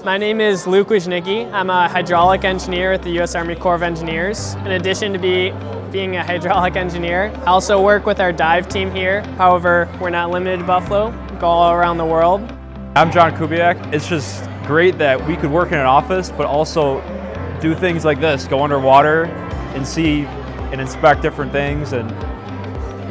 My name is Wojnicki. I'm a hydraulic engineer at the U.S. Army Corps of Engineers. In addition to being a hydraulic engineer, I also work with our dive team here. However, we're not limited to Buffalo. We go all around the world. I'm John Kubiak. It's just great that we could work in an office, but also do things like this, go underwater and see and inspect different things. And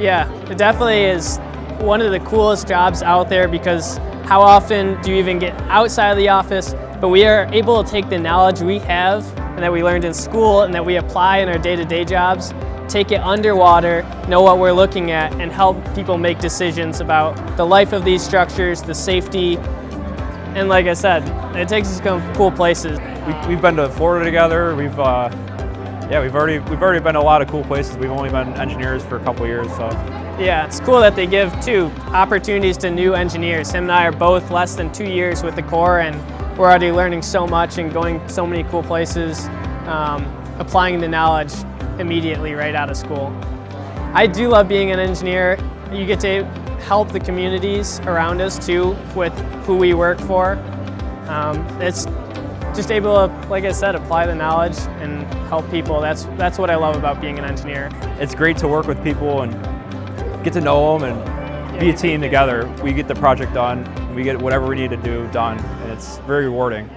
yeah, it definitely is one of the coolest jobs out there, because how often do you even get outside of the office? But we are able to take the knowledge we have and that we learned in school and that we apply in our day-to-day jobs, take it underwater, know what we're looking at, and help people make decisions about the life of these structures, the safety, and like I said, it takes us to cool places. We've been to Florida together. We've already been to a lot of cool places. We've only been engineers for a couple of years, so. Yeah, it's cool that they give, too, opportunities to new engineers. Him and I are both less than 2 years with the Corps, and we're already learning so much and going so many cool places, applying the knowledge immediately right out of school. I do love being an engineer. You get to help the communities around us, too, with who we work for. It's just able to, like I said, apply the knowledge and help people. That's what I love about being an engineer. It's great to work with people and get to know them and be a team together. We get the project done, we get whatever we need to do done, and it's very rewarding.